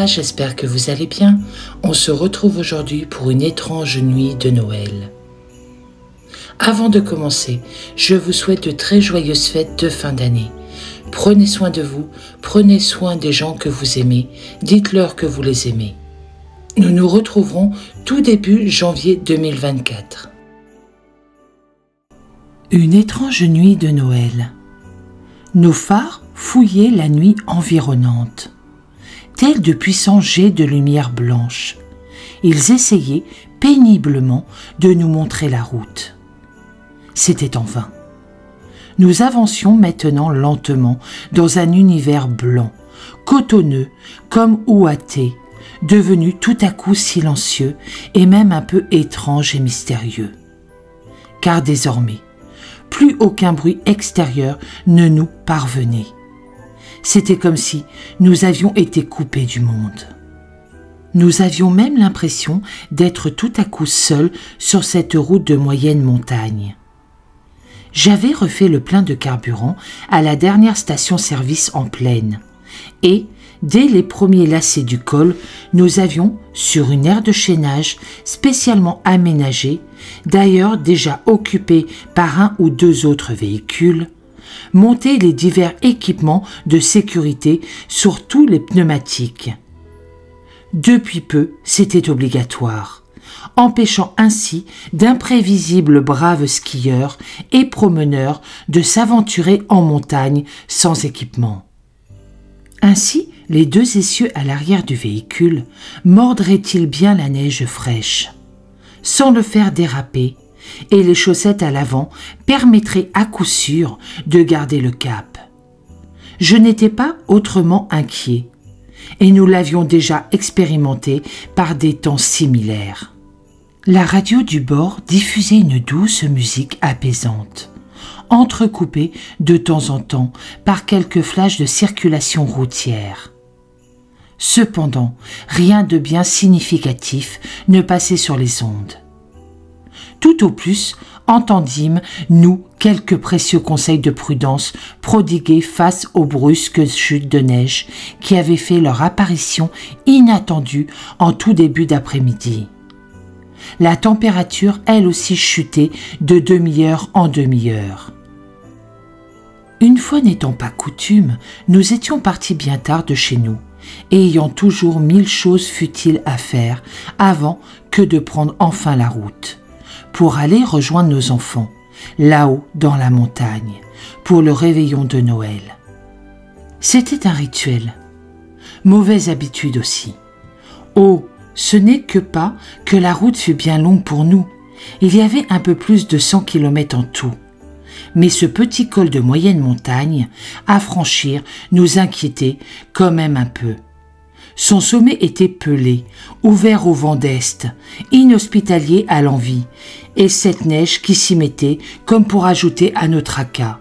j'espère que vous allez bien. On se retrouve aujourd'hui pour une étrange nuit de Noël. Avant de commencer, je vous souhaite de très joyeuses fêtes de fin d'année. Prenez soin de vous, prenez soin des gens que vous aimez, dites-leur que vous les aimez. Nous nous retrouverons tout début janvier 2024. Une étrange nuit de Noël. Nos phares fouillaient la nuit environnante. Tels de puissants jets de lumière blanche, ils essayaient péniblement de nous montrer la route. C'était en vain. Nous avancions maintenant lentement dans un univers blanc, cotonneux comme ouaté, devenu tout à coup silencieux et même un peu étrange et mystérieux. Car désormais, plus aucun bruit extérieur ne nous parvenait. C'était comme si nous avions été coupés du monde. Nous avions même l'impression d'être tout à coup seuls sur cette route de moyenne montagne. J'avais refait le plein de carburant à la dernière station-service en plaine et, dès les premiers lacets du col, nous avions, sur une aire de chaînage spécialement aménagée, d'ailleurs déjà occupée par un ou deux autres véhicules, monté les divers équipements de sécurité sur tous les pneumatiques. Depuis peu, c'était obligatoire, empêchant ainsi d'imprévisibles braves skieurs et promeneurs de s'aventurer en montagne sans équipement. Ainsi, les deux essieux à l'arrière du véhicule mordraient-ils bien la neige fraîche, sans le faire déraper, et les chaussettes à l'avant permettraient à coup sûr de garder le cap. Je n'étais pas autrement inquiet, et nous l'avions déjà expérimenté par des temps similaires. La radio du bord diffusait une douce musique apaisante, entrecoupée de temps en temps par quelques flashs de circulation routière. Cependant, rien de bien significatif ne passait sur les ondes. Tout au plus, entendîmes, nous, quelques précieux conseils de prudence prodigués face aux brusques chutes de neige qui avaient fait leur apparition inattendue en tout début d'après-midi. La température, elle aussi, chutait de demi-heure en demi-heure. Une fois n'étant pas coutume, nous étions partis bien tard de chez nous, ayant toujours 1000 choses futiles à faire avant que de prendre enfin la route, pour aller rejoindre nos enfants, là-haut dans la montagne, pour le réveillon de Noël. C'était un rituel, mauvaise habitude aussi. Oh, ce n'est que pas que la route fut bien longue pour nous, il y avait un peu plus de 100 km en tout. Mais ce petit col de moyenne montagne, à franchir, nous inquiétait quand même un peu. Son sommet était pelé, ouvert au vent d'est, inhospitalier à l'envi, et cette neige qui s'y mettait comme pour ajouter à notre tracas,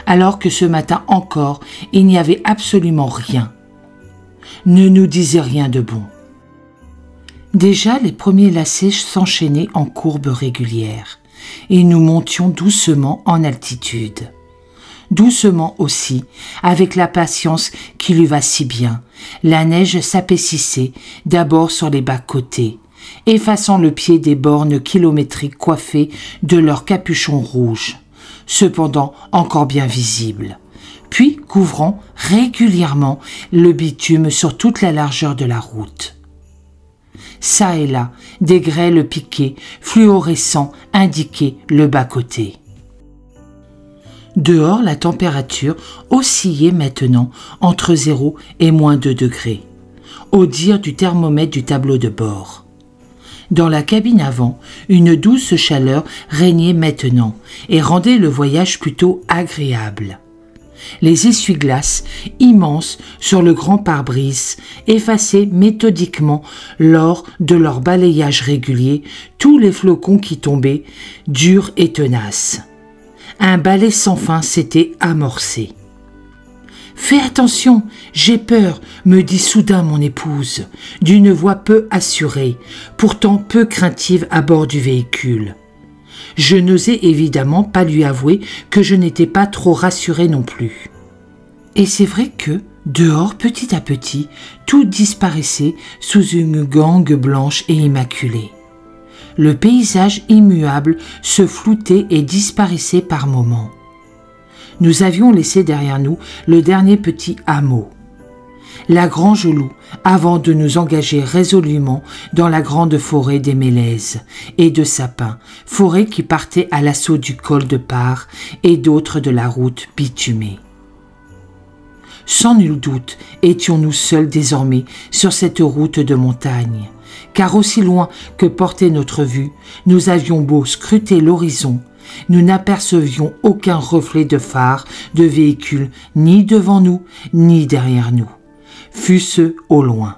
alors que ce matin encore, il n'y avait absolument rien. Ne nous disait rien de bon. Déjà, les premiers lacets s'enchaînaient en courbes régulières, et nous montions doucement en altitude. Doucement aussi, avec la patience qui lui va si bien, la neige s'apaississait d'abord sur les bas-côtés, effaçant le pied des bornes kilométriques coiffées de leurs capuchons rouges, cependant encore bien visibles, puis couvrant régulièrement le bitume sur toute la largeur de la route. Ça et là, des grêles piquées, fluorescents, indiquaient le bas-côté. Dehors, la température oscillait maintenant entre 0 et moins 2 degrés, au dire du thermomètre du tableau de bord. Dans la cabine avant, une douce chaleur régnait maintenant et rendait le voyage plutôt agréable. Les essuie-glaces, immenses sur le grand pare-brise, effaçaient méthodiquement, lors de leur balayage régulier, tous les flocons qui tombaient, durs et tenaces. Un balai sans fin s'était amorcé. « Fais attention, j'ai peur », me dit soudain mon épouse, d'une voix peu assurée, pourtant peu craintive à bord du véhicule. Je n'osais évidemment pas lui avouer que je n'étais pas trop rassurée non plus. Et c'est vrai que, Dehors, petit à petit, tout disparaissait sous une gangue blanche et immaculée. Le paysage immuable se floutait et disparaissait par moments. Nous avions laissé derrière nous le dernier petit hameau, la Grange-Loup, avant de nous engager résolument dans la grande forêt des mélèzes et de sapins, forêt qui partait à l'assaut du col de Pare et d'autres de la route bitumée. Sans nul doute étions-nous seuls désormais sur cette route de montagne, car aussi loin que portait notre vue, nous avions beau scruter l'horizon, nous n'apercevions aucun reflet de phare, de véhicule, ni devant nous, ni derrière nous, fût-ce au loin.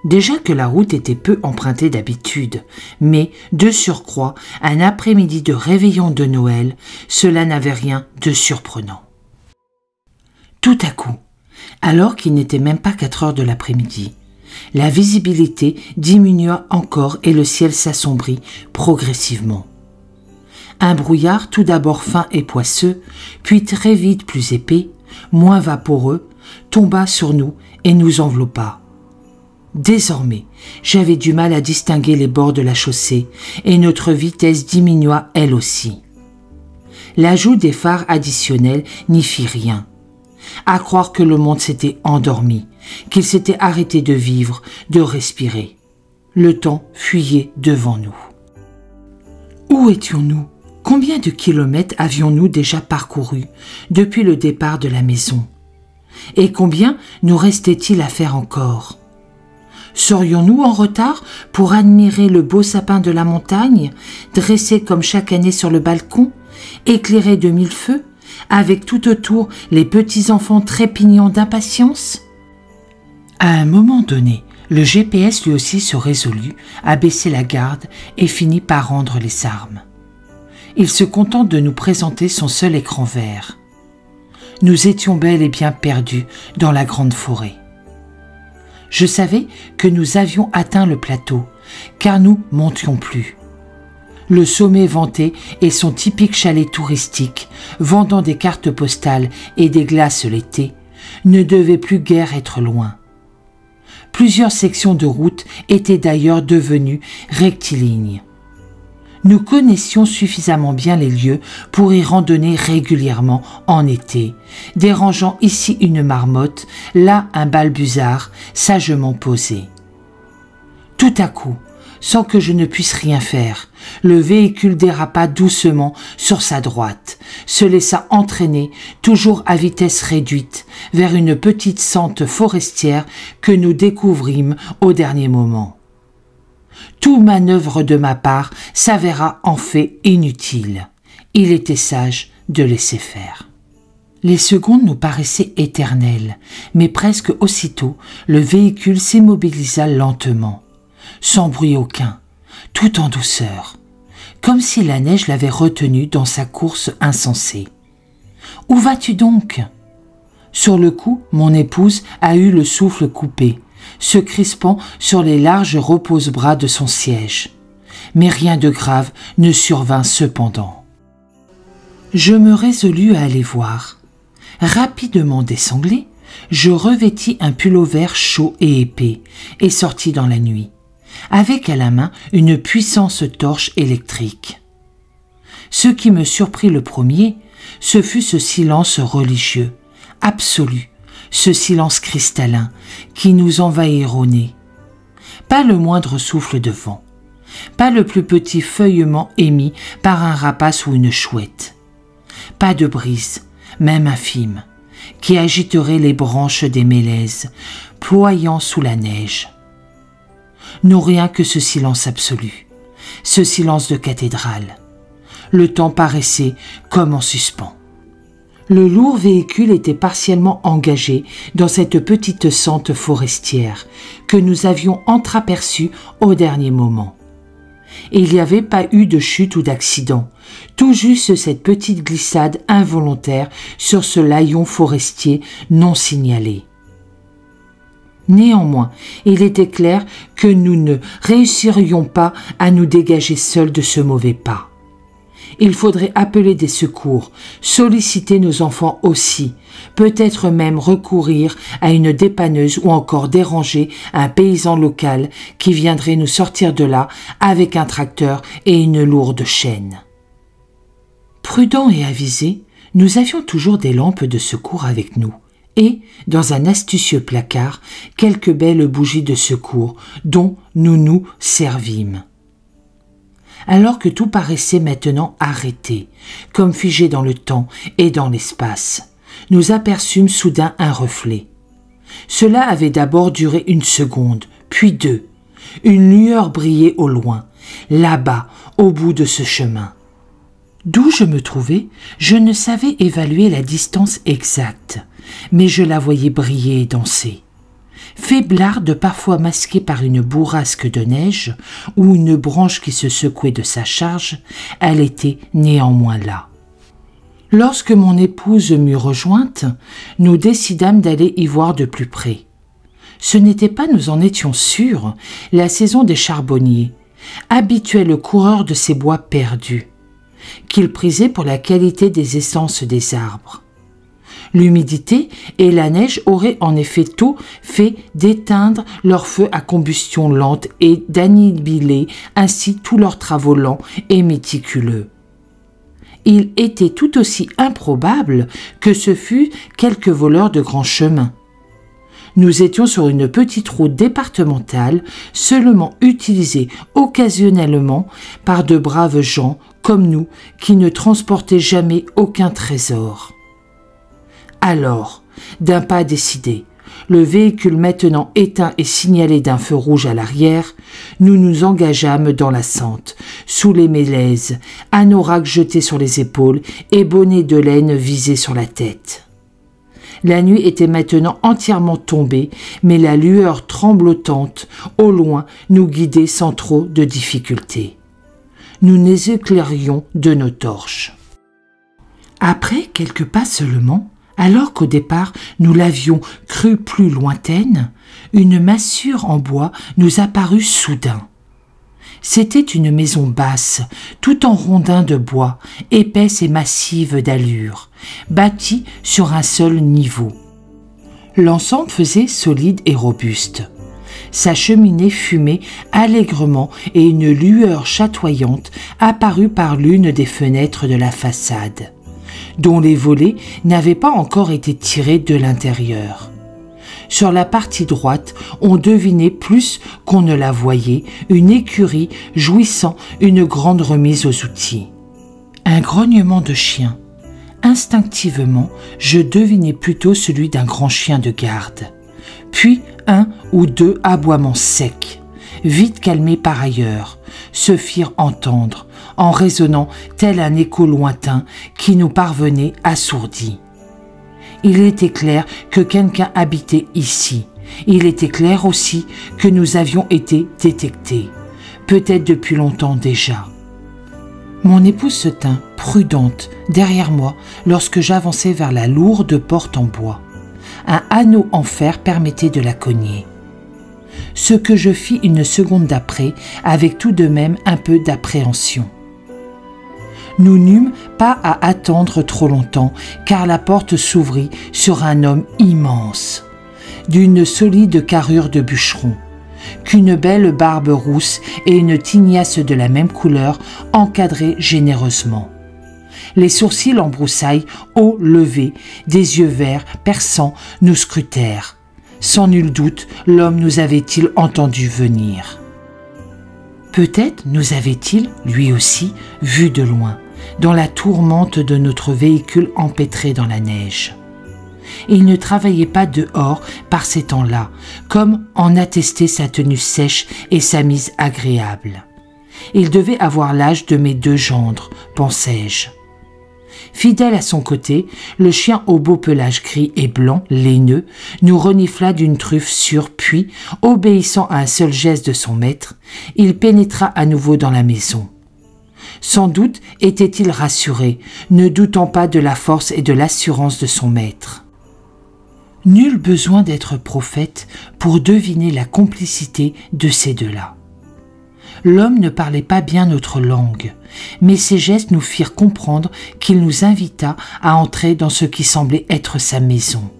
Déjà que la route était peu empruntée d'habitude, mais, de surcroît, un après-midi de réveillon de Noël, cela n'avait rien de surprenant. Tout à coup, alors qu'il n'était même pas 4 heures de l'après-midi, la visibilité diminua encore et le ciel s'assombrit progressivement. Un brouillard tout d'abord fin et poisseux, puis très vite plus épais, moins vaporeux, tomba sur nous et nous enveloppa. Désormais, j'avais du mal à distinguer les bords de la chaussée et notre vitesse diminua elle aussi. L'ajout des phares additionnels n'y fit rien. À croire que le monde s'était endormi, qu'il s'était arrêté de vivre, de respirer. Le temps fuyait devant nous. Où étions-nous? Combien de kilomètres avions-nous déjà parcourus depuis le départ de la maison? Et combien nous restait-il à faire encore? Serions-nous en retard pour admirer le beau sapin de la montagne, dressé comme chaque année sur le balcon, éclairé de 1000 feux, avec tout autour les petits-enfants trépignant d'impatience? À un moment donné, le GPS lui aussi se résolut à baisser la garde et finit par rendre les armes. Il se contente de nous présenter son seul écran vert. Nous étions bel et bien perdus dans la grande forêt. Je savais que nous avions atteint le plateau, car nous montions plus. Le sommet vanté et son typique chalet touristique, vendant des cartes postales et des glaces l'été, ne devaient plus guère être loin. Plusieurs sections de route étaient d'ailleurs devenues rectilignes. Nous connaissions suffisamment bien les lieux pour y randonner régulièrement en été, dérangeant ici une marmotte, là un balbuzard sagement posé. Tout à coup, sans que je ne puisse rien faire, le véhicule dérapa doucement sur sa droite, se laissa entraîner, toujours à vitesse réduite, vers une petite sente forestière que nous découvrîmes au dernier moment. Toute manœuvre de ma part s'avéra en fait inutile. Il était sage de laisser faire. Les secondes nous paraissaient éternelles, mais presque aussitôt, le véhicule s'immobilisa lentement, sans bruit aucun, tout en douceur, comme si la neige l'avait retenu dans sa course insensée. « Où vas-tu donc ?» Sur le coup, mon épouse a eu le souffle coupé, se crispant sur les larges repose-bras de son siège. Mais rien de grave ne survint cependant. Je me résolus à aller voir. Rapidement désanglé, je revêtis un pullover chaud et épais et sortis dans la nuit, avec à la main une puissante torche électrique. Ce qui me surprit le premier, ce fut ce silence religieux, absolu, ce silence cristallin qui nous envahit au nez. Pas le moindre souffle de vent, pas le plus petit feuillement émis par un rapace ou une chouette, pas de brise, même infime, qui agiterait les branches des mélèzes, ployant sous la neige. Non, rien que ce silence absolu, ce silence de cathédrale. Le temps paraissait comme en suspens. Le lourd véhicule était partiellement engagé dans cette petite sente forestière que nous avions entreaperçue au dernier moment. Et il n'y avait pas eu de chute ou d'accident, tout juste cette petite glissade involontaire sur ce layon forestier non signalé. Néanmoins, il était clair que nous ne réussirions pas à nous dégager seuls de ce mauvais pas. Il faudrait appeler des secours, solliciter nos enfants aussi, peut-être même recourir à une dépanneuse ou encore déranger un paysan local qui viendrait nous sortir de là avec un tracteur et une lourde chaîne. Prudents et avisés, nous avions toujours des lampes de secours avec nous et, dans un astucieux placard, quelques belles bougies de secours dont nous nous servimes. Alors que tout paraissait maintenant arrêté, comme figé dans le temps et dans l'espace, nous aperçûmes soudain un reflet. Cela avait d'abord duré 1 seconde, puis 2. Une lueur brillait au loin, là-bas, au bout de ce chemin. D'où je me trouvais, je ne savais évaluer la distance exacte, mais je la voyais briller et danser. Faiblarde parfois masquée par une bourrasque de neige ou une branche qui se secouait de sa charge, elle était néanmoins là. Lorsque mon épouse m'eut rejointe, nous décidâmes d'aller y voir de plus près. Ce n'était pas, nous en étions sûrs, la saison des charbonniers, habituel coureur de ces bois perdus, qu'il prisait pour la qualité des essences des arbres. L'humidité et la neige auraient en effet tôt fait d'éteindre leur feu à combustion lente et d'annihiler ainsi tous leurs travaux lents et méticuleux. Il était tout aussi improbable que ce fût quelques voleurs de grands chemins. Nous étions sur une petite route départementale, seulement utilisée occasionnellement par de braves gens comme nous qui ne transportaient jamais aucun trésor. Alors, d'un pas décidé, le véhicule maintenant éteint et signalé d'un feu rouge à l'arrière, nous nous engageâmes dans la sente, sous les mélèzes, anorak jeté sur les épaules et bonnet de laine visé sur la tête. La nuit était maintenant entièrement tombée, mais la lueur tremblotante, au loin, nous guidait sans trop de difficulté. Nous les éclairions de nos torches. Après quelques pas seulement, alors qu'au départ nous l'avions crue plus lointaine, une massure en bois nous apparut soudain. C'était une maison basse, tout en rondins de bois, épaisse et massive d'allure, bâtie sur un seul niveau. L'ensemble faisait solide et robuste. Sa cheminée fumait allègrement et une lueur chatoyante apparut par l'une des fenêtres de la façade, dont les volets n'avaient pas encore été tirés de l'intérieur. Sur la partie droite, on devinait plus qu'on ne la voyait une écurie jouissant une grande remise aux outils. Un grognement de chien. Instinctivement, je devinais plutôt celui d'un grand chien de garde. Puis 1 ou 2 aboiements secs, vite calmés par ailleurs, se firent entendre, en résonnant tel un écho lointain qui nous parvenait assourdi. Il était clair que quelqu'un habitait ici. Il était clair aussi que nous avions été détectés, peut-être depuis longtemps déjà. Mon épouse se tint, prudente, derrière moi lorsque j'avançais vers la lourde porte en bois. Un anneau en fer permettait de la cogner. Ce que je fis une seconde d'après, avec tout de même un peu d'appréhension. Nous n'eûmes pas à attendre trop longtemps, car la porte s'ouvrit sur un homme immense, d'une solide carrure de bûcheron, qu'une belle barbe rousse et une tignasse de la même couleur encadraient généreusement. Les sourcils en broussailles, haut levés, des yeux verts, perçants, nous scrutèrent. Sans nul doute, l'homme nous avait-il entendu venir. Peut-être nous avait-il, lui aussi, vu de loin, dans la tourmente de notre véhicule empêtré dans la neige. Il ne travaillait pas dehors par ces temps-là, comme en attestait sa tenue sèche et sa mise agréable. Il devait avoir l'âge de mes 2 gendres, pensai-je. Fidèle à son côté, le chien au beau pelage gris et blanc, laineux, nous renifla d'une truffe sûre, puis, obéissant à un seul geste de son maître, il pénétra à nouveau dans la maison. Sans doute était-il rassuré, ne doutant pas de la force et de l'assurance de son maître. Nul besoin d'être prophète pour deviner la complicité de ces deux-là. L'homme ne parlait pas bien notre langue, mais ses gestes nous firent comprendre qu'il nous invita à entrer dans ce qui semblait être sa maison.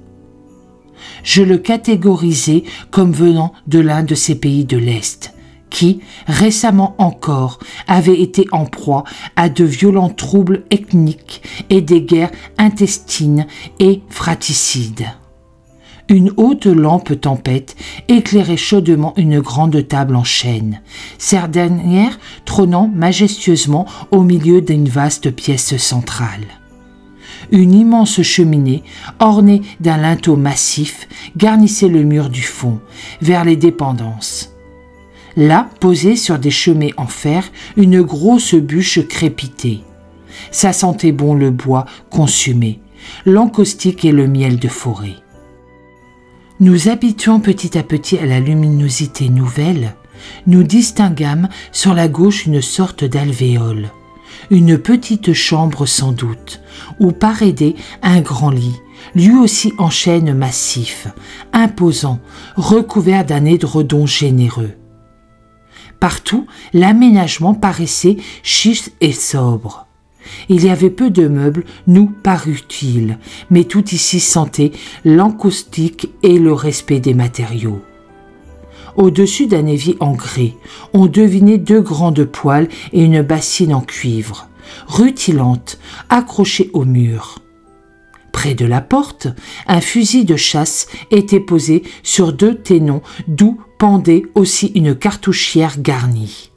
Je le catégorisais comme venant de l'un de ces pays de l'Est, qui, récemment encore, avait été en proie à de violents troubles ethniques et des guerres intestines et fratricides. Une haute lampe tempête éclairait chaudement une grande table en chêne, cette dernière trônant majestueusement au milieu d'une vaste pièce centrale. Une immense cheminée, ornée d'un linteau massif, garnissait le mur du fond, vers les dépendances. Là, posée sur des chemins en fer, une grosse bûche crépitait. Ça sentait bon le bois consumé, l'encaustique et le miel de forêt. Nous habituons petit à petit à la luminosité nouvelle. Nous distinguâmes sur la gauche une sorte d'alvéole, une petite chambre sans doute, où paraidait un grand lit, lui aussi en chêne massif, imposant, recouvert d'un édredon généreux. Partout, l'aménagement paraissait chic et sobre. Il y avait peu de meubles, nous parut-il, mais tout ici sentait l'encaustique et le respect des matériaux. Au-dessus d'un évier en grès, on devinait 2 grandes poêles et une bassine en cuivre, rutilante, accrochée au mur. Près de la porte, un fusil de chasse était posé sur 2 ténons d'où pendait aussi une cartouchière garnie.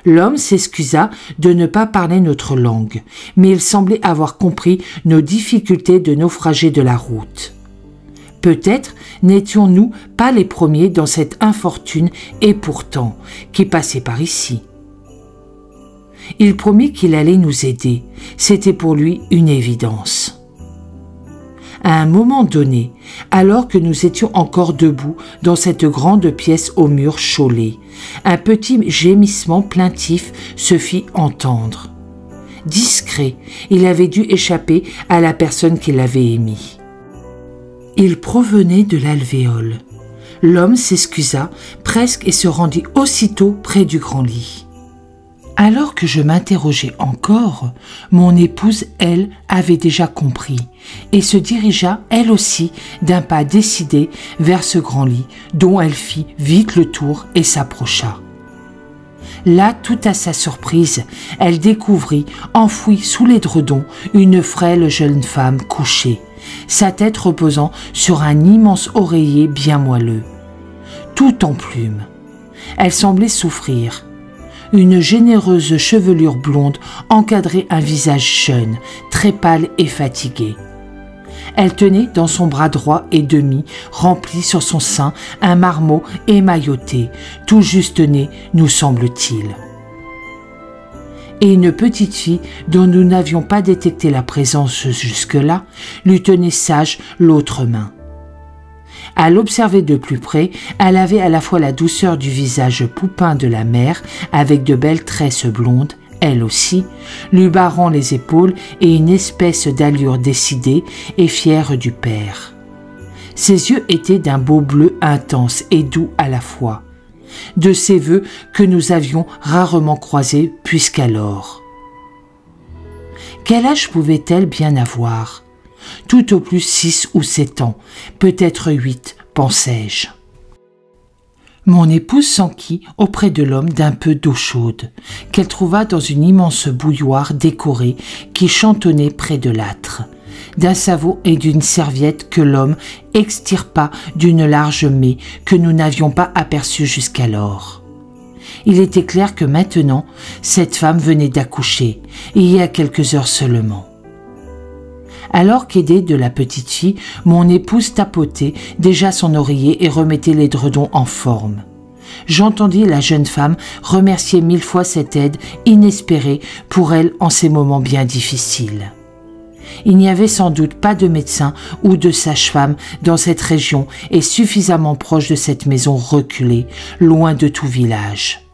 L'homme s'excusa de ne pas parler notre langue, mais il semblait avoir compris nos difficultés de naufragés de la route. Peut-être n'étions-nous pas les premiers dans cette infortune et pourtant qui passait par ici. Il promit qu'il allait nous aider, c'était pour lui une évidence. À un moment donné, alors que nous étions encore debout dans cette grande pièce au mur chaulé, un petit gémissement plaintif se fit entendre. Discret, il avait dû échapper à la personne qui l'avait émis. Il provenait de l'alvéole. L'homme s'excusa presque et se rendit aussitôt près du grand lit. Alors que je m'interrogeais encore, mon épouse, elle, avait déjà compris et se dirigea, elle aussi, d'un pas décidé vers ce grand lit dont elle fit vite le tour et s'approcha. Là, tout à sa surprise, elle découvrit, enfouie sous l'édredon, une frêle jeune femme couchée, sa tête reposant sur un immense oreiller bien moelleux. Tout en plumes. Elle semblait souffrir. Une généreuse chevelure blonde encadrait un visage jeune, très pâle et fatigué. Elle tenait dans son bras droit et demi, rempli sur son sein, un marmot émailloté, tout juste né, nous semble-t-il. Et une petite fille, dont nous n'avions pas détecté la présence jusque-là, lui tenait sage l'autre main. À l'observer de plus près, elle avait à la fois la douceur du visage poupin de la mère, avec de belles tresses blondes, elle aussi, lui barrant les épaules et une espèce d'allure décidée et fière du père. Ses yeux étaient d'un beau bleu intense et doux à la fois, de ces vœux que nous avions rarement croisés puisqu'alors. Quel âge pouvait-elle bien avoir ? Tout au plus 6 ou 7 ans, peut-être 8, pensai-je. Mon épouse s'enquit auprès de l'homme d'un peu d'eau chaude, qu'elle trouva dans une immense bouilloire décorée qui chantonnait près de l'âtre, d'un savon et d'une serviette que l'homme extirpa d'une large maie que nous n'avions pas aperçue jusqu'alors. Il était clair que maintenant, cette femme venait d'accoucher, il y a quelques heures seulement. Alors qu'aidée de la petite fille, mon épouse tapotait déjà son oreiller et remettait l'édredon en forme. J'entendis la jeune femme remercier 1000 fois cette aide inespérée pour elle en ces moments bien difficiles. Il n'y avait sans doute pas de médecin ou de sage-femme dans cette région et suffisamment proche de cette maison reculée, loin de tout village.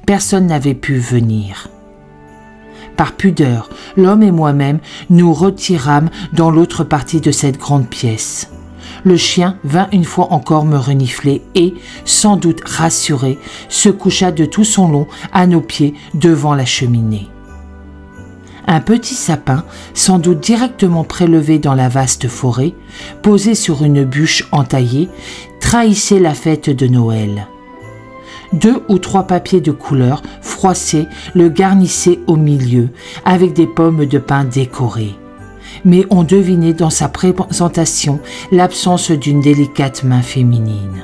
Personne n'avait pu venir. Par pudeur, l'homme et moi-même nous retirâmes dans l'autre partie de cette grande pièce. Le chien vint une fois encore me renifler et, sans doute rassuré, se coucha de tout son long à nos pieds devant la cheminée. Un petit sapin, sans doute directement prélevé dans la vaste forêt, posé sur une bûche entaillée, trahissait la fête de Noël. 2 ou 3 papiers de couleur froissés le garnissaient au milieu, avec des pommes de pin décorées. Mais on devinait dans sa présentation l'absence d'une délicate main féminine.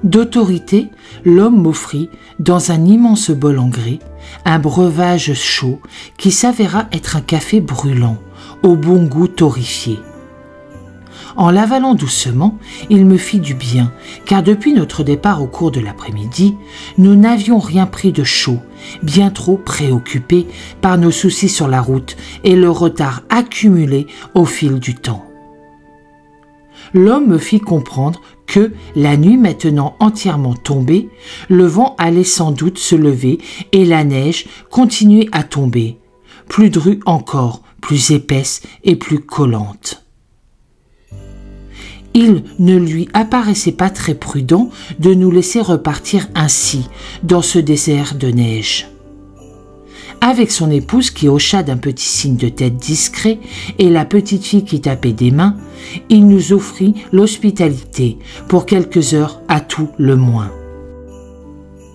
D'autorité, l'homme m'offrit, dans un immense bol en grès, un breuvage chaud qui s'avéra être un café brûlant, au bon goût torréfié. En l'avalant doucement, il me fit du bien, car depuis notre départ au cours de l'après-midi, nous n'avions rien pris de chaud, bien trop préoccupés par nos soucis sur la route et le retard accumulé au fil du temps. L'homme me fit comprendre que, la nuit maintenant entièrement tombée, le vent allait sans doute se lever et la neige continuer à tomber, plus drue encore, plus épaisse et plus collante. Il ne lui apparaissait pas très prudent de nous laisser repartir ainsi, dans ce désert de neige. Avec son épouse qui hocha d'un petit signe de tête discret et la petite fille qui tapait des mains, il nous offrit l'hospitalité pour quelques heures à tout le moins.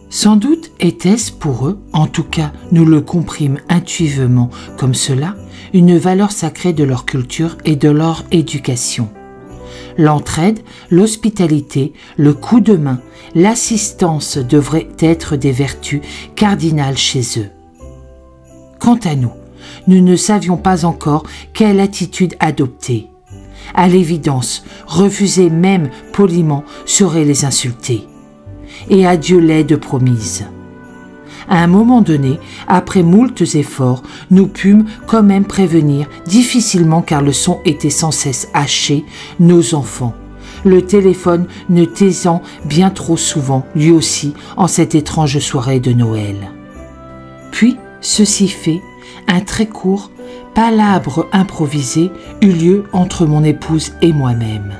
Sans doute était-ce pour eux, en tout cas nous le comprîmes intuitivement comme cela, une valeur sacrée de leur culture et de leur éducation. L'entraide, l'hospitalité, le coup de main, l'assistance devraient être des vertus cardinales chez eux. Quant à nous, nous ne savions pas encore quelle attitude adopter. À l'évidence, refuser même poliment serait les insulter. Et adieu l'aide promise. À un moment donné, après moultes efforts, nous pûmes quand même prévenir, difficilement car le son était sans cesse haché, nos enfants. Le téléphone ne taisant bien trop souvent, lui aussi, en cette étrange soirée de Noël. Puis, ceci fait, un très court palabre improvisé eut lieu entre mon épouse et moi-même,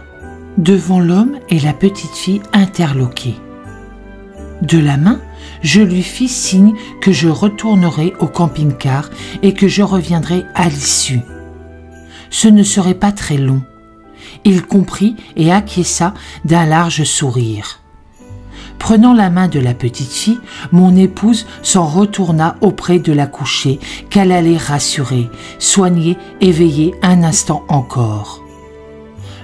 devant l'homme et la petite fille interloqués. De la main, je lui fis signe que je retournerai au camping-car et que je reviendrai à l'issue. Ce ne serait pas très long. Il comprit et acquiesça d'un large sourire. Prenant la main de la petite fille, mon épouse s'en retourna auprès de la couchée qu'elle allait rassurer, soigner et veiller un instant encore.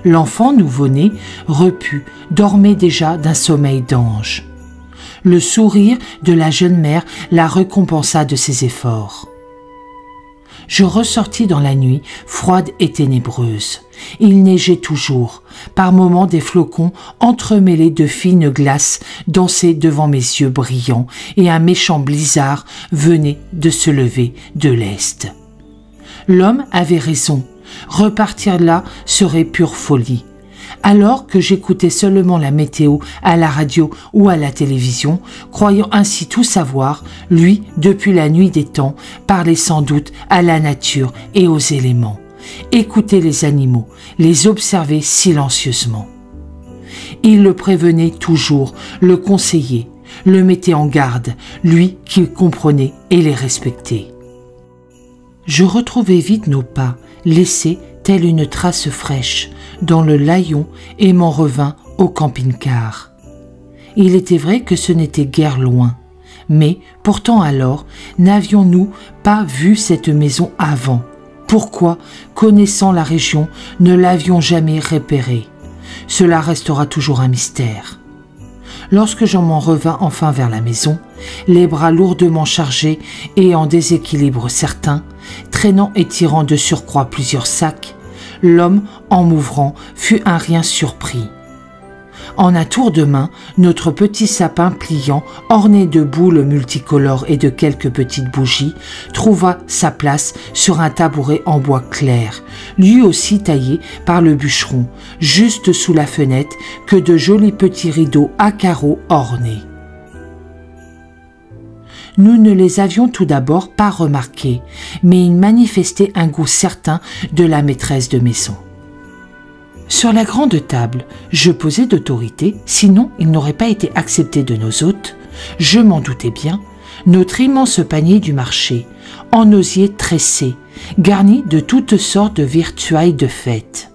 L'enfant nouveau-né, repu, dormait déjà d'un sommeil d'ange. Le sourire de la jeune mère la récompensa de ses efforts. Je ressortis dans la nuit, froide et ténébreuse. Il neigeait toujours. Par moments, des flocons entremêlés de fines glaces dansaient devant mes yeux brillants et un méchant blizzard venait de se lever de l'est. L'homme avait raison. Repartir là serait pure folie. Alors que j'écoutais seulement la météo à la radio ou à la télévision, croyant ainsi tout savoir, lui, depuis la nuit des temps, parlait sans doute à la nature et aux éléments. Écoutait les animaux, les observait silencieusement. Il le prévenait toujours, le conseillait, le mettait en garde, lui qui comprenait et les respectait. Je retrouvai vite nos pas, laissés telle une trace fraîche, dans le layon et m'en revins au camping-car. Il était vrai que ce n'était guère loin, mais pourtant alors n'avions-nous pas vu cette maison avant? Pourquoi, connaissant la région, ne l'avions jamais repérée? Cela restera toujours un mystère. Lorsque je m'en revins enfin vers la maison, les bras lourdement chargés et en déséquilibre certain, traînant et tirant de surcroît plusieurs sacs, l'homme, en m'ouvrant, fut un rien surpris. En un tour de main, notre petit sapin pliant, orné de boules multicolores et de quelques petites bougies, trouva sa place sur un tabouret en bois clair, lui aussi taillé par le bûcheron, juste sous la fenêtre que de jolis petits rideaux à carreaux ornés. Nous ne les avions tout d'abord pas remarqués, mais ils manifestaient un goût certain de la maîtresse de maison. Sur la grande table, je posais d'autorité, sinon il n'aurait pas été accepté de nos hôtes, je m'en doutais bien, notre immense panier du marché, en osier tressé, garni de toutes sortes de virtuailles de fête.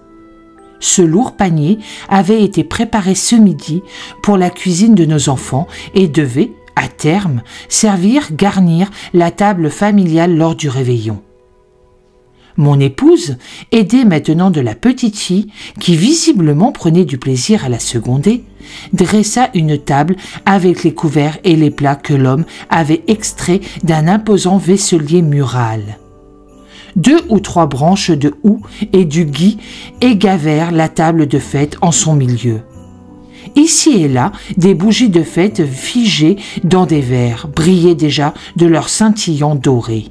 Ce lourd panier avait été préparé ce midi pour la cuisine de nos enfants et devait, à terme, garnir la table familiale lors du réveillon. Mon épouse, aidée maintenant de la petite fille, qui visiblement prenait du plaisir à la seconder, dressa une table avec les couverts et les plats que l'homme avait extraits d'un imposant vaisselier mural. 2 ou 3 branches de houx et du gui égavèrent la table de fête en son milieu. Ici et là, des bougies de fête figées dans des verres brillaient déjà de leur scintillant doré.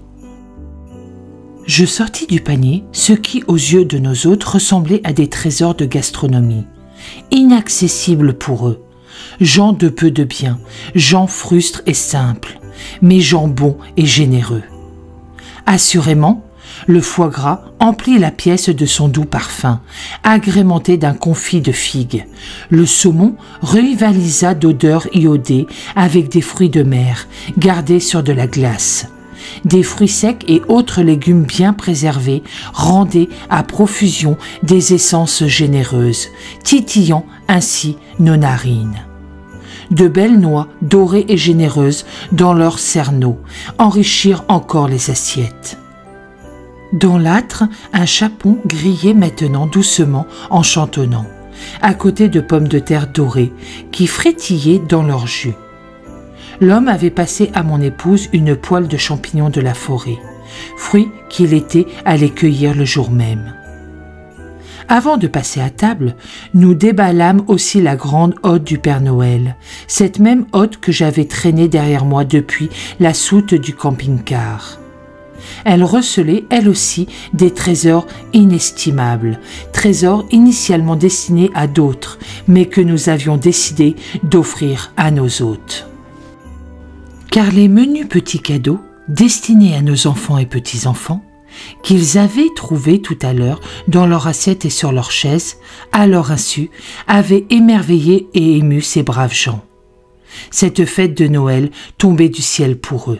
Je sortis du panier ce qui, aux yeux de nos hôtes, ressemblait à des trésors de gastronomie, inaccessibles pour eux, gens de peu de bien, gens frustres et simples, mais gens bons et généreux. Assurément, le foie gras emplit la pièce de son doux parfum, agrémenté d'un confit de figues. Le saumon rivalisa d'odeurs iodées avec des fruits de mer, gardés sur de la glace. Des fruits secs et autres légumes bien préservés rendaient à profusion des essences généreuses, titillant ainsi nos narines. De belles noix dorées et généreuses dans leurs cerneaux enrichirent encore les assiettes. Dans l'âtre, un chapon grillait maintenant doucement en chantonnant, à côté de pommes de terre dorées qui frétillaient dans leur jus. L'homme avait passé à mon épouse une poêle de champignons de la forêt, fruit qu'il était allé cueillir le jour même. Avant de passer à table, nous déballâmes aussi la grande hotte du Père Noël, cette même hotte que j'avais traînée derrière moi depuis la soute du camping-car. Elle recelait, elle aussi, des trésors inestimables, trésors initialement destinés à d'autres, mais que nous avions décidé d'offrir à nos hôtes. Car les menus petits cadeaux, destinés à nos enfants et petits-enfants, qu'ils avaient trouvés tout à l'heure dans leur assiette et sur leur chaise, à leur insu, avaient émerveillé et ému ces braves gens. Cette fête de Noël tombait du ciel pour eux.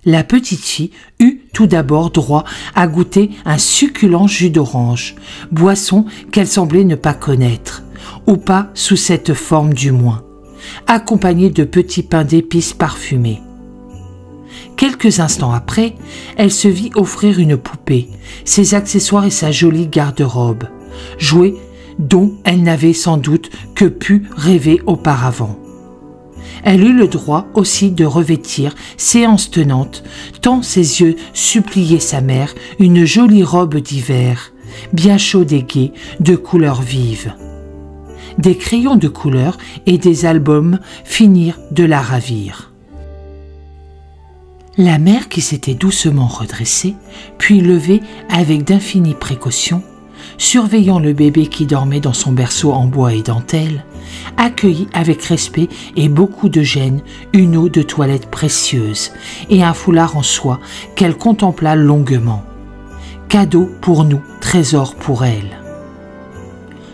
La petite fille eut tout d'abord droit à goûter un succulent jus d'orange, boisson qu'elle semblait ne pas connaître, ou pas sous cette forme du moins, accompagné de petits pains d'épices parfumés. Quelques instants après, elle se vit offrir une poupée, ses accessoires et sa jolie garde-robe, jouets dont elle n'avait sans doute que pu rêver auparavant. Elle eut le droit aussi de revêtir, séance tenante, tant ses yeux suppliaient sa mère, une jolie robe d'hiver, bien chaude et gaie, de couleurs vives. Des crayons de couleur et des albums finirent de la ravir. La mère, qui s'était doucement redressée, puis levée avec d'infinies précautions, surveillant le bébé qui dormait dans son berceau en bois et dentelle, accueillit avec respect et beaucoup de gêne une eau de toilette précieuse et un foulard en soie qu'elle contempla longuement. Cadeau pour nous, trésor pour elle.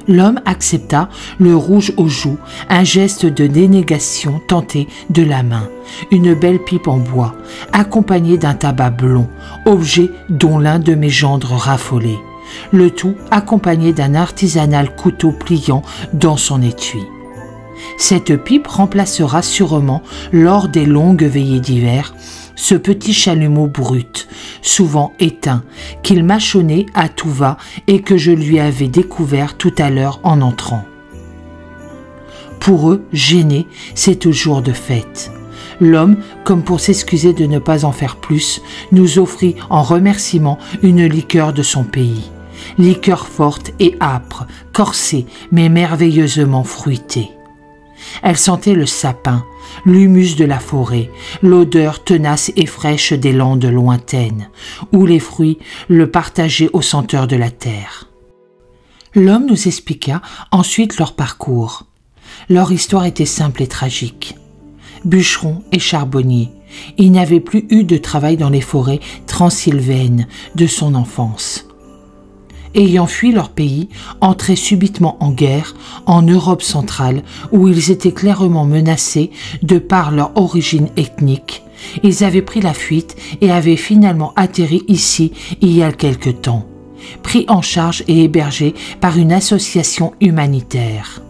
L'homme accepta, le rouge aux joues, un geste de dénégation tenté de la main, une belle pipe en bois, accompagnée d'un tabac blond, objet dont l'un de mes gendres raffolait, le tout accompagné d'un artisanal couteau pliant dans son étui. Cette pipe remplacera sûrement, lors des longues veillées d'hiver, ce petit chalumeau brut, souvent éteint, qu'il mâchonnait à tout va et que je lui avais découvert tout à l'heure en entrant. Pour eux, gênés, c'est au jour de fête. L'homme, comme pour s'excuser de ne pas en faire plus, nous offrit en remerciement une liqueur de son pays. Liqueur forte et âpre, corsée, mais merveilleusement fruitée. Elle sentait le sapin, l'humus de la forêt, l'odeur tenace et fraîche des landes lointaines, où les fruits le partageaient aux senteurs de la terre. L'homme nous expliqua ensuite leur parcours. Leur histoire était simple et tragique. Bûcheron et charbonnier, il n'avait plus eu de travail dans les forêts transylvaines de son enfance. ayant fui leur pays, entrés subitement en guerre en Europe centrale où ils étaient clairement menacés de par leur origine ethnique. Ils avaient pris la fuite et avaient finalement atterri ici il y a quelque temps, pris en charge et hébergés par une association humanitaire.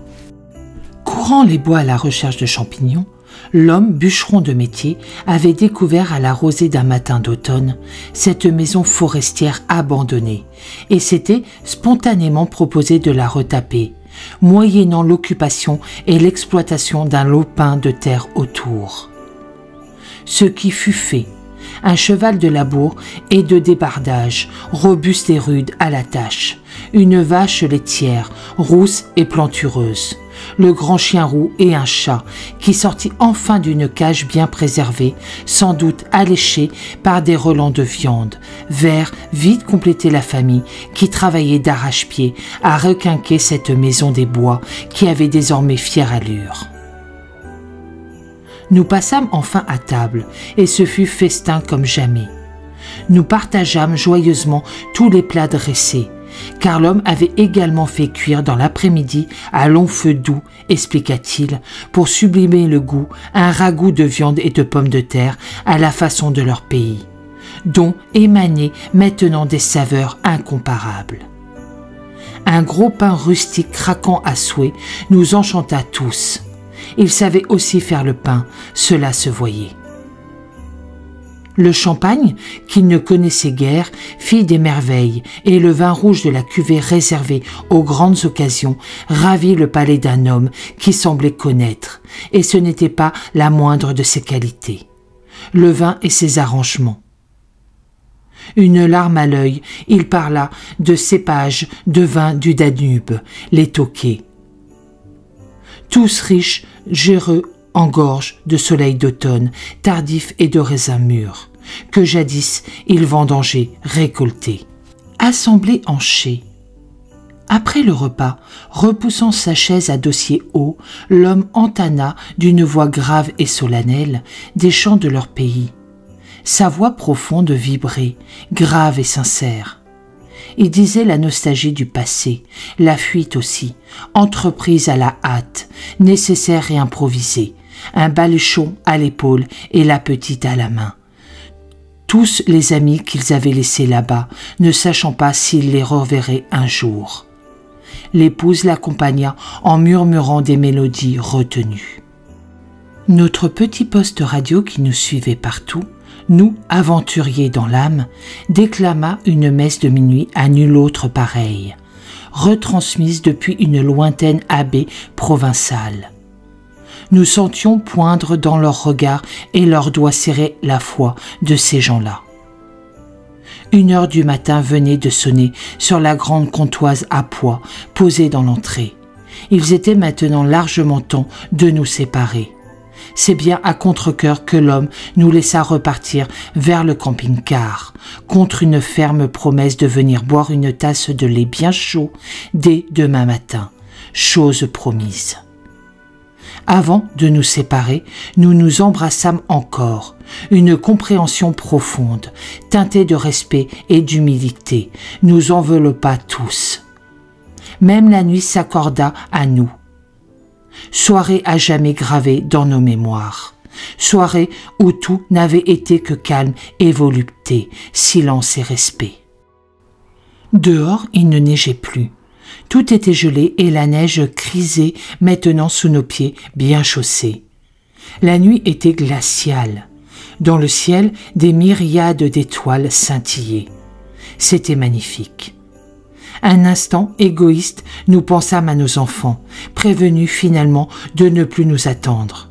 Courant les bois à la recherche de champignons, l'homme, bûcheron de métier, avait découvert à la rosée d'un matin d'automne cette maison forestière abandonnée et s'était spontanément proposé de la retaper, moyennant l'occupation et l'exploitation d'un lopin de terre autour. Ce qui fut fait, un cheval de labour et de débardage, robuste et rude à la tâche, une vache laitière, rousse et plantureuse, le grand chien roux et un chat qui sortit enfin d'une cage bien préservée, sans doute alléchée par des relents de viande, vers vite compléter la famille qui travaillait d'arrache-pied à requinquer cette maison des bois qui avait désormais fière allure. Nous passâmes enfin à table, et ce fut festin comme jamais. Nous partageâmes joyeusement tous les plats dressés, car l'homme avait également fait cuire dans l'après-midi à long feu doux, expliqua-t-il, pour sublimer le goût, un ragoût de viande et de pommes de terre à la façon de leur pays, dont émanaient maintenant des saveurs incomparables. Un gros pain rustique craquant à souhait nous enchanta tous. Il savait aussi faire le pain, cela se voyait. Le champagne, qu'il ne connaissait guère, fit des merveilles, et le vin rouge de la cuvée réservée aux grandes occasions ravit le palais d'un homme qui semblait connaître, et ce n'était pas la moindre de ses qualités. Le vin et ses arrangements. Une larme à l'œil, il parla de cépages de vin du Danube, les Tokais. Tous riches, géreux en gorge de soleil d'automne, tardif et de raisins mûrs, que jadis ils vendangeaient, récoltés. Assemblés en chais. Après le repas, repoussant sa chaise à dossier haut, l'homme entama d'une voix grave et solennelle des chants de leur pays. Sa voix profonde vibrait, grave et sincère. Il disait la nostalgie du passé, la fuite aussi, entreprise à la hâte, nécessaire et improvisée, un baluchon à l'épaule et la petite à la main. Tous les amis qu'ils avaient laissés là-bas, ne sachant pas s'ils les reverraient un jour. L'épouse l'accompagna en murmurant des mélodies retenues. Notre petit poste radio qui nous suivait partout, nous, aventuriers dans l'âme, déclama une messe de minuit à nul autre pareille, retransmise depuis une lointaine abbaye provinciale. Nous sentions poindre dans leurs regards et leurs doigts serrer la foi de ces gens-là. 1h du matin venait de sonner sur la grande comptoise à pois posée dans l'entrée. Ils étaient maintenant largement temps de nous séparer. C'est bien à contre-cœur que l'homme nous laissa repartir vers le camping-car, contre une ferme promesse de venir boire une tasse de lait bien chaud dès demain matin, chose promise. Avant de nous séparer, nous nous embrassâmes encore, une compréhension profonde, teintée de respect et d'humilité, nous enveloppa tous. Même la nuit s'accorda à nous. Soirée à jamais gravée dans nos mémoires. Soirée où tout n'avait été que calme et volupté, silence et respect. Dehors, il ne neigeait plus. Tout était gelé et la neige crisait maintenant sous nos pieds bien chaussés. La nuit était glaciale. Dans le ciel, des myriades d'étoiles scintillaient. C'était magnifique. Un instant égoïste, nous pensâmes à nos enfants, prévenus finalement de ne plus nous attendre.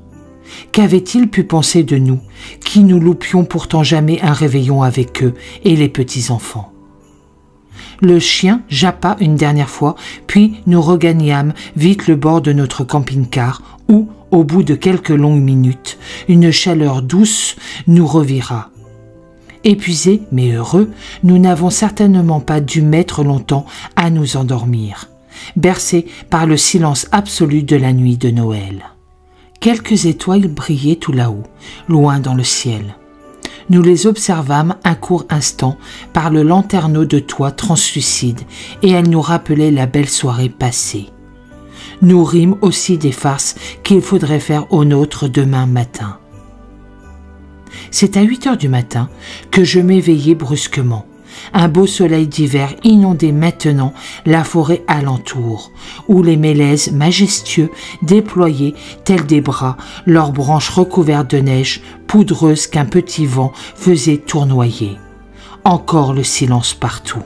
Qu'avaient-ils pu penser de nous, qui nous loupions pourtant jamais un réveillon avec eux et les petits-enfants? Le chien jappa une dernière fois, puis nous regagnâmes vite le bord de notre camping-car où, au bout de quelques longues minutes, une chaleur douce nous revira. Épuisés mais heureux, nous n'avons certainement pas dû mettre longtemps à nous endormir, bercés par le silence absolu de la nuit de Noël. Quelques étoiles brillaient tout là-haut, loin dans le ciel. Nous les observâmes un court instant par le lanterneau de toit translucide et elles nous rappelaient la belle soirée passée. Nous rîmes aussi des farces qu'il faudrait faire aux nôtres demain matin. C'est à 8 heures du matin que je m'éveillai brusquement. Un beau soleil d'hiver inondait maintenant la forêt alentour, où les mélèzes majestueux déployaient, tels des bras, leurs branches recouvertes de neige poudreuse qu'un petit vent faisait tournoyer. Encore le silence partout.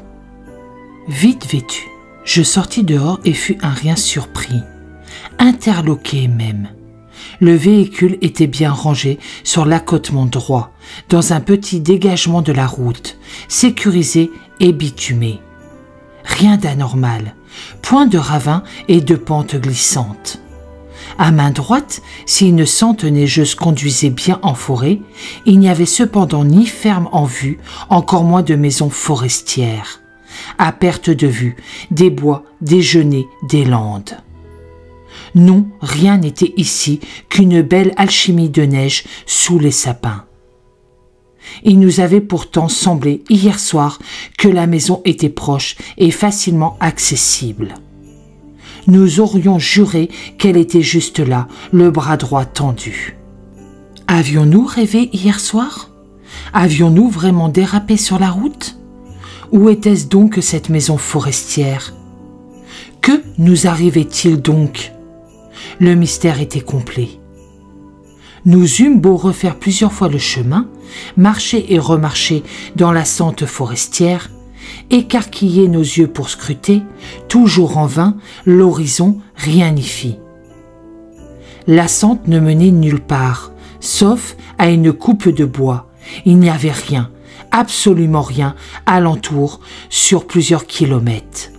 Vite vêtu, je sortis dehors et fus un rien surpris, interloqué même. Le véhicule était bien rangé sur l'accotement droit, dans un petit dégagement de la route, sécurisé et bitumé. Rien d'anormal, point de ravin et de pente glissante. À main droite, si une sente neigeuse conduisait bien en forêt, il n'y avait cependant ni ferme en vue, encore moins de maisons forestières. À perte de vue, des bois, des genêts, des landes. Non, rien n'était ici qu'une belle alchimie de neige sous les sapins. Il nous avait pourtant semblé hier soir que la maison était proche et facilement accessible. Nous aurions juré qu'elle était juste là, le bras droit tendu. Avions-nous rêvé hier soir? Avions-nous vraiment dérapé sur la route? Où était-ce donc cette maison forestière? Que nous arrivait-il donc? Le mystère était complet. Nous eûmes beau refaire plusieurs fois le chemin, marcher et remarcher dans la sente forestière, écarquiller nos yeux pour scruter, toujours en vain, l'horizon, rien n'y fit. La sente ne menait nulle part, sauf à une coupe de bois. Il n'y avait rien, absolument rien, alentour, sur plusieurs kilomètres.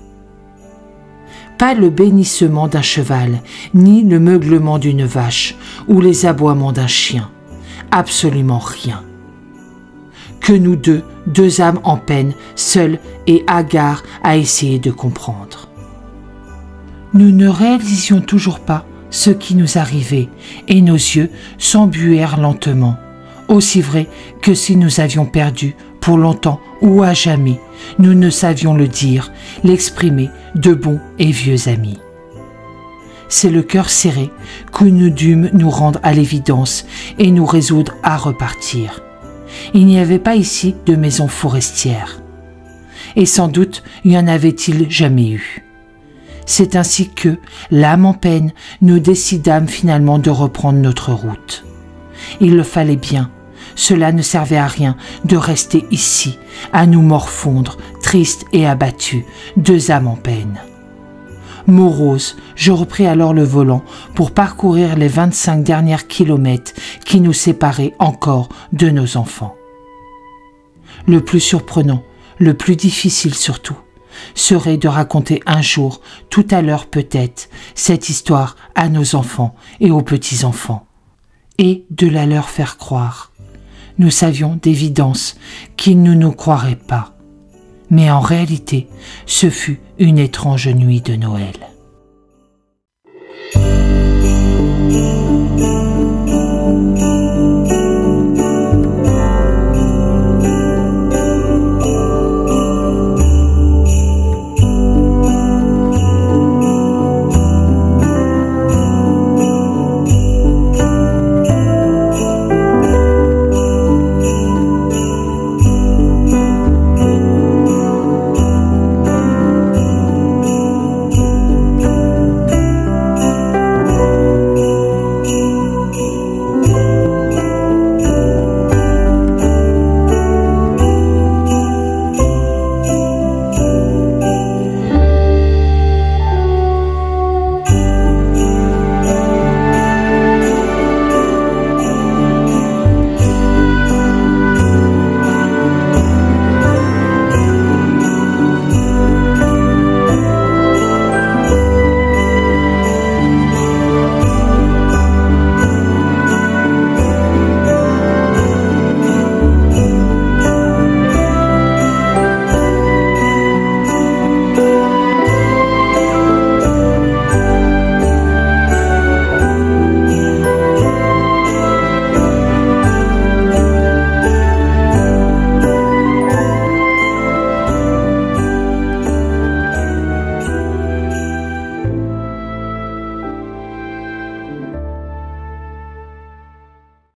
Pas le bénissement d'un cheval, ni le meuglement d'une vache, ou les aboiements d'un chien. Absolument rien. Que nous deux âmes en peine, seules et hagards à essayer de comprendre. Nous ne réalisions toujours pas ce qui nous arrivait, et nos yeux s'embuèrent lentement, aussi vrai que si nous avions perdu, pour longtemps ou à jamais, nous ne savions le dire, l'exprimer, de bons et vieux amis. C'est le cœur serré que nous dûmes nous rendre à l'évidence et nous résoudre à repartir. Il n'y avait pas ici de maison forestière. Et sans doute y en avait-il jamais eu. C'est ainsi que, l'âme en peine, nous décidâmes finalement de reprendre notre route. Il le fallait bien. Cela ne servait à rien de rester ici, à nous morfondre, tristes et abattus, deux âmes en peine. Morose, je repris alors le volant pour parcourir les 25 derniers kilomètres qui nous séparaient encore de nos enfants. Le plus surprenant, le plus difficile surtout, serait de raconter un jour, tout à l'heure peut-être, cette histoire à nos enfants et aux petits-enfants, et de la leur faire croire. Nous savions d'évidence qu'ils ne nous croiraient pas. Mais en réalité, ce fut une étrange nuit de Noël.